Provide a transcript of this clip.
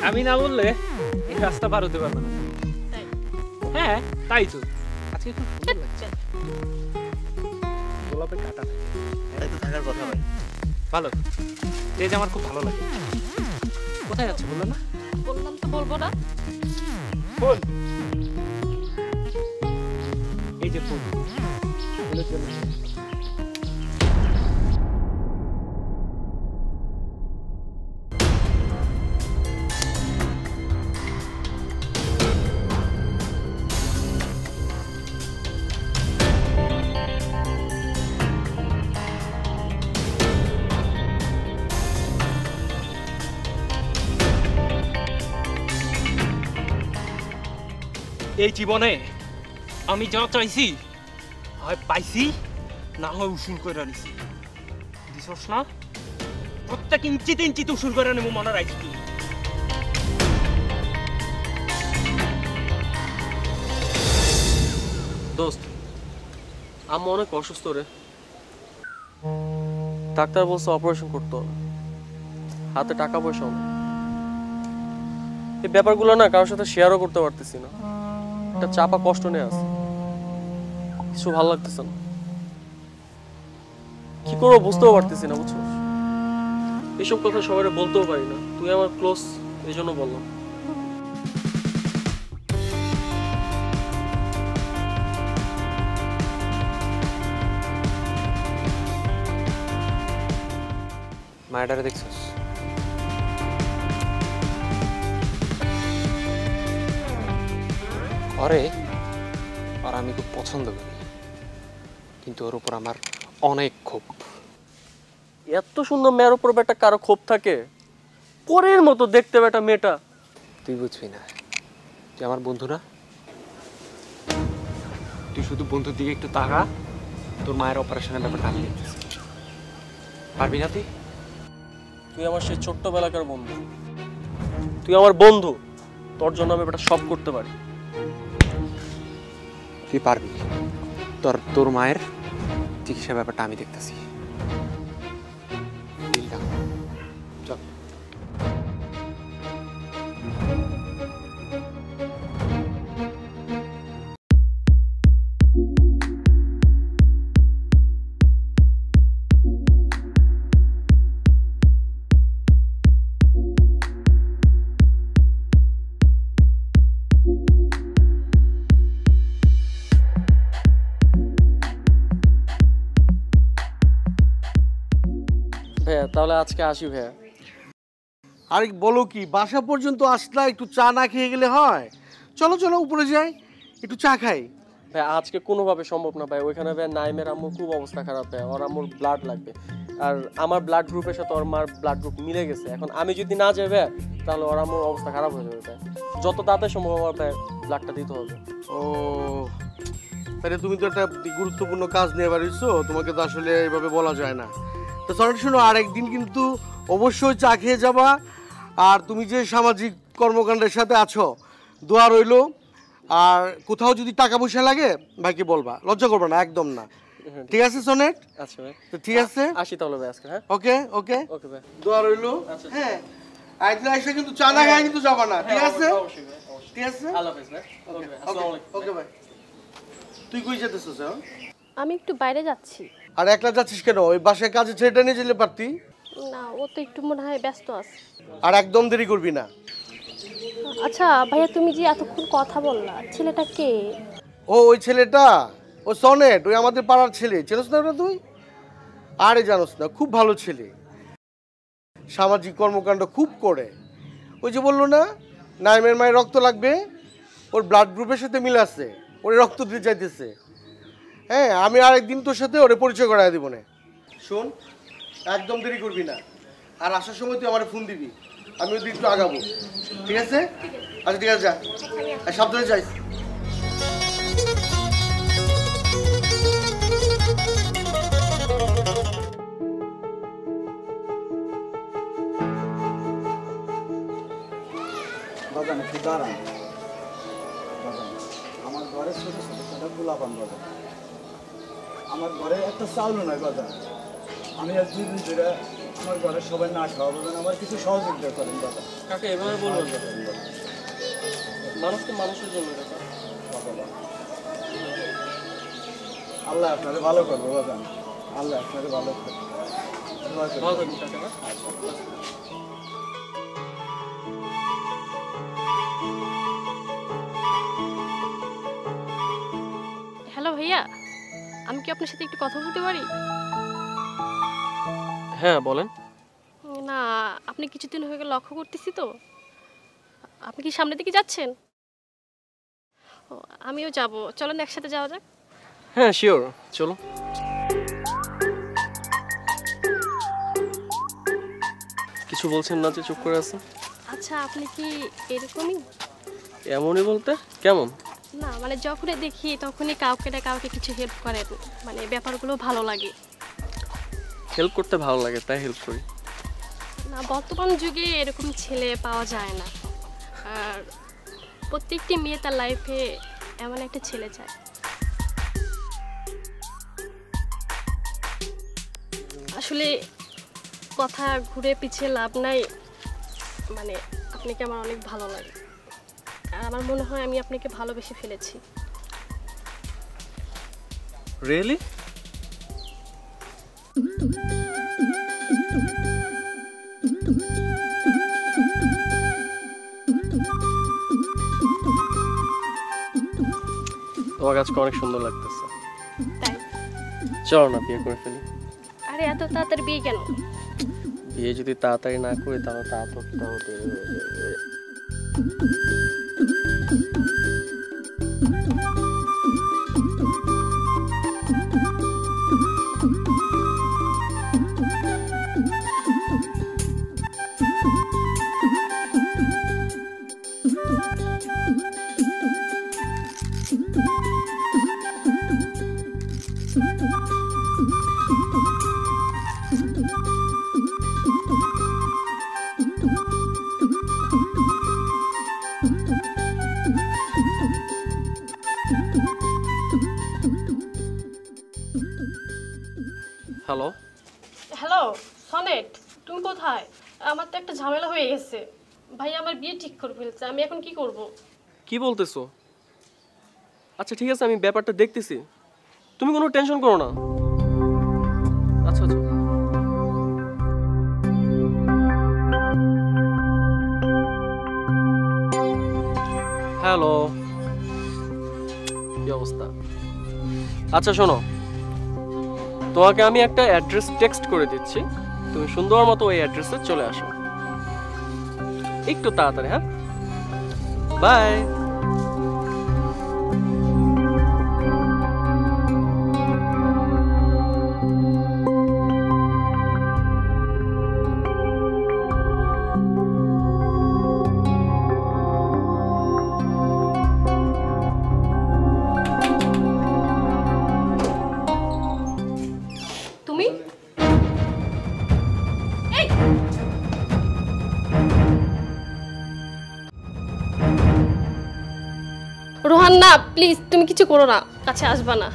আমি না বললে এই রাস্তা পার হতে পারবে না। হ্যাঁ তাই তো, আজকে খুব সুন্দর লাগছে। গোলাপের কাটা তাই তো থাকার কথা ভাই। ভালো, এই যে আমার খুব ভালো লাগে। কোথায় যাচ্ছে বললো না? বললাম তো বলবো না। ফুল, এই যে ফুল। এই জীবনে আমি যা চাইছি হয় পাইছি, না হয় উসুল করে আনিছি। দিছস না? প্রত্যেক ইঞ্চিতে ইঞ্চিতে উসুল করে নেবো, মনে রাখছি। দোস্ত, আম্মা অনেক অসুস্থ রে। ডাক্তার বলছে অপারেশন করতে হবে, হাতে টাকা পয়সা নেই। এই ব্যাপারগুলো না কারোর সাথে শেয়ারও করতে পারতেছি না। একটা চাপা কষ্ট নিয়ে আছে, কিছু ভালো লাগতেছে না। কি করবো বুঝতেও পারতেছি না, বুঝছো? এইসব কথা সবাই বলতেও পারি না, তুই আমার ক্লোজ, এই জন্য বললাম। মায়াডারে দেখছিস? ওরে আর আমি খুব পছন্দ করি, কিন্তু ওর উপর আমার অনেক ক্ষোভ। এত সুন্দর মেয়ের উপর বেটা কারো ক্ষোভ থাকে? পরের মতো দেখতে বেটা মেয়েটা। তুই বুঝবি না, তুই আমার বন্ধু না? তুই শুধু বন্ধুর দিকে একটু তাকা, তোর মায়ের অপারেশনের ব্যাপারটা আমি দেখতেছি। পারবি না তুই? তুই আমার সেই ছোট্টবেলাকার বন্ধু, তুই আমার বন্ধু, তোর জন্য আমি বেটা সব করতে পারি। তুই পারবি, তোর মায়ের চিকিৎসা ব্যাপারটা আমি দেখতেছি। চল। ভাইয়া তাহলে আজকে আসি ভাইয়া। আরে বলো কি, বাসা পর্যন্ত আসলা, একটু চা না খেয়ে গেলে হয়? চলো চলো উপরে যাই, একটু চা খাই। ভাই আজকে কোনোভাবে সম্ভব না ভাই, ওইখানে ভাই নাইমের আম্মুর খুব অবস্থা খারাপ ভাই, ওর আম্মুর ব্লাড লাগবে। আর আমার ব্লাড গ্রুপের সাথে ওর মার ব্লাড গ্রুপ মিলে গেছে। এখন আমি যদি না যাই ভাই, তাহলে ওর আম্মুর অবস্থা খারাপ হয়ে যাবে ভাই। যত তাড়াতাড়ি সম্ভব আমার ভাই ব্লাডটা দিতে হবে। ও তাহলে তুমি তো একটা গুরুত্বপূর্ণ কাজ নিয়ে বাড়িছো, তোমাকে তো আসলে এইভাবে বলা যায় না। তো সরি শোনো, আর একদিন কিন্তু অবশ্যই চা খেয়ে যাবা। আর তুমি যে সামাজিক কর্মকাণ্ডের সাথে আছো, দোয়া রইলো। আর কোথাও যদি টাকা পয়সা লাগে ভাইকে বলবা, লজ্জা করবা না, একদম না। ঠিক আছে সনেট? আচ্ছা ভাই, তো ঠিক আছে, আসি তাহলে ভাই আজকে। হ্যাঁ ওকে ওকে ওকে ভাই, দোয়া রইলো। হ্যাঁ আইতলা এসে কিন্তু চা না খায় কিন্তু যাবা না, ঠিক আছে? অবশ্যই ভাই, অবশ্যই। ঠিক আছে, আল্লাহ হাফেজ ভাই। ওকে ভাই, আসসালামু আলাইকুম। ওকে ভাই। তুই কই যেতেছিস? আমি একটু বাইরে যাচ্ছি। আর একলা যাচ্ছিস কেন? ওই বাসায় কাজে ছেলেটা নিয়ে যেতে পারতি। না, ও তো একটু মনে হয় ব্যস্ত আছে। আর একদম দেরি করবি না। আচ্ছা ভাইয়া, তুমি যে এতক্ষণ কথা বললা, ছেলেটা কে? ও ওই ছেলেটা, ও সনেট, ওই আমাদের পাড়ার ছেলে। চেনস না ওটা তুই? আরে জানোস না, খুব ভালো ছেলে, সামাজিক কর্মকাণ্ড খুব করে। ওই যে বললো না নাইমের মায়ের রক্ত লাগবে, ওর ব্লাড গ্রুপের সাথে মিল আছে, ওর রক্ত দিতে চাইতেছে। হ্যাঁ আমি আরেকদিন তোর সাথে ওরে পরিচয় করাই দিব না। শোন, একদম দেরি করবি না। আর আসার সময় তুই আমার ফোন দিবি, আমি ওই দিন একটু আগাবো। ঠিক আছে? আচ্ছা ঠিক আছে, যা, আর সাবধানে যাইস। বাজান একটু দাঁড়ান। বাজান আমার ঘরে ছোটো ছোটো ছোটো গোলাপান বাজান, আমার ঘরে একটা চাউলও নাই বাজান। আমি আর 2 দিন ধরে আমার ঘরের সবাই না খাওয়া বলবেন, আমার কিছু সহযোগিতা করেন দাদা। কাকে এভাবে বলবেন না। মানুষ তো মানুষের জন্য কাকা। আল্লাহ আপনাকে ভালো করবে বাজান, আল্লাহ আপনাকে ভালো করবে। ভালো থাকুন কাকা। হ্যালো ভাইয়া, আমি কি আপনার সাথে একটু কথা বলতে পারি? হ্যাঁ বলেন। না, আপনি কিছুদিন হয়ে গেল লক্ষ্য করতেছি তো। আপনি কি সামনের দিকে যাচ্ছেন? ও, আমিও যাব, চলেন একসাথে যাওয়া যাক। হ্যাঁ শিওর, চলো। কিছু বলছেন না যে চুপ করে আছেন? আচ্ছা, আপনি কি এরকমই? এমনই বলতে কেমন? না মানে যখনই দেখি তখনই কাউকে না কাউকে কিছু হেল্প করেন, মানে ব্যাপারগুলো ভালো লাগে। হেল্প করতে ভালো লাগে তাই হেল্প করি। না, বর্তমান যুগে এরকম ছেলে পাওয়া যায় না। আর প্রত্যেকটি মেয়ে তার লাইফে এমন একটা ছেলে চায়। আসলে কথা ঘুরে পিছিয়ে লাভ নাই, মানে আপনাকে আমার অনেক ভালো লাগে। আর আমার মনে হয় আমি আপনাকে ভালোবেসে ফেলেছি। রিয়েলি? তোমার কাছে অনেক সুন্দর লাগতেছে। তাই? চলো না বিয়ে করে ফেলি। আরে এত তাড়াতাড়ি বিয়ে কেন? বিয়ে যদি তাড়াতাড়ি না করি তাহলে তাড়াতাড়ি দেরি হয়ে যাবে। হ্যালো হ্যালো সনেট, তুমি কোথায়? আমার তো একটা ঝামেলা হয়ে গেছে। ভাই আমার বিয়ে ঠিক করে ফেলছে, আমি এখন কি করব? কি বলতেছো? আচ্ছা ঠিক আছে, আমি ব্যাপারটা দেখতেছি, তুমি কোনো টেনশন করো না। আচ্ছা আচ্ছা। হ্যালো, কি অবস্থা? আচ্ছা শোনো, তোমাকে আমি একটা অ্যাড্রেস টেক্সট করে দিচ্ছি, তুমি সুন্দর মতো ওই অ্যাড্রেসে চলে আসো একটু তাড়াতাড়ি। হ্যাঁ, বাই। তুমি এই রোহান, না প্লিজ, তুমি কিছু করো না, কাছে আসবা না।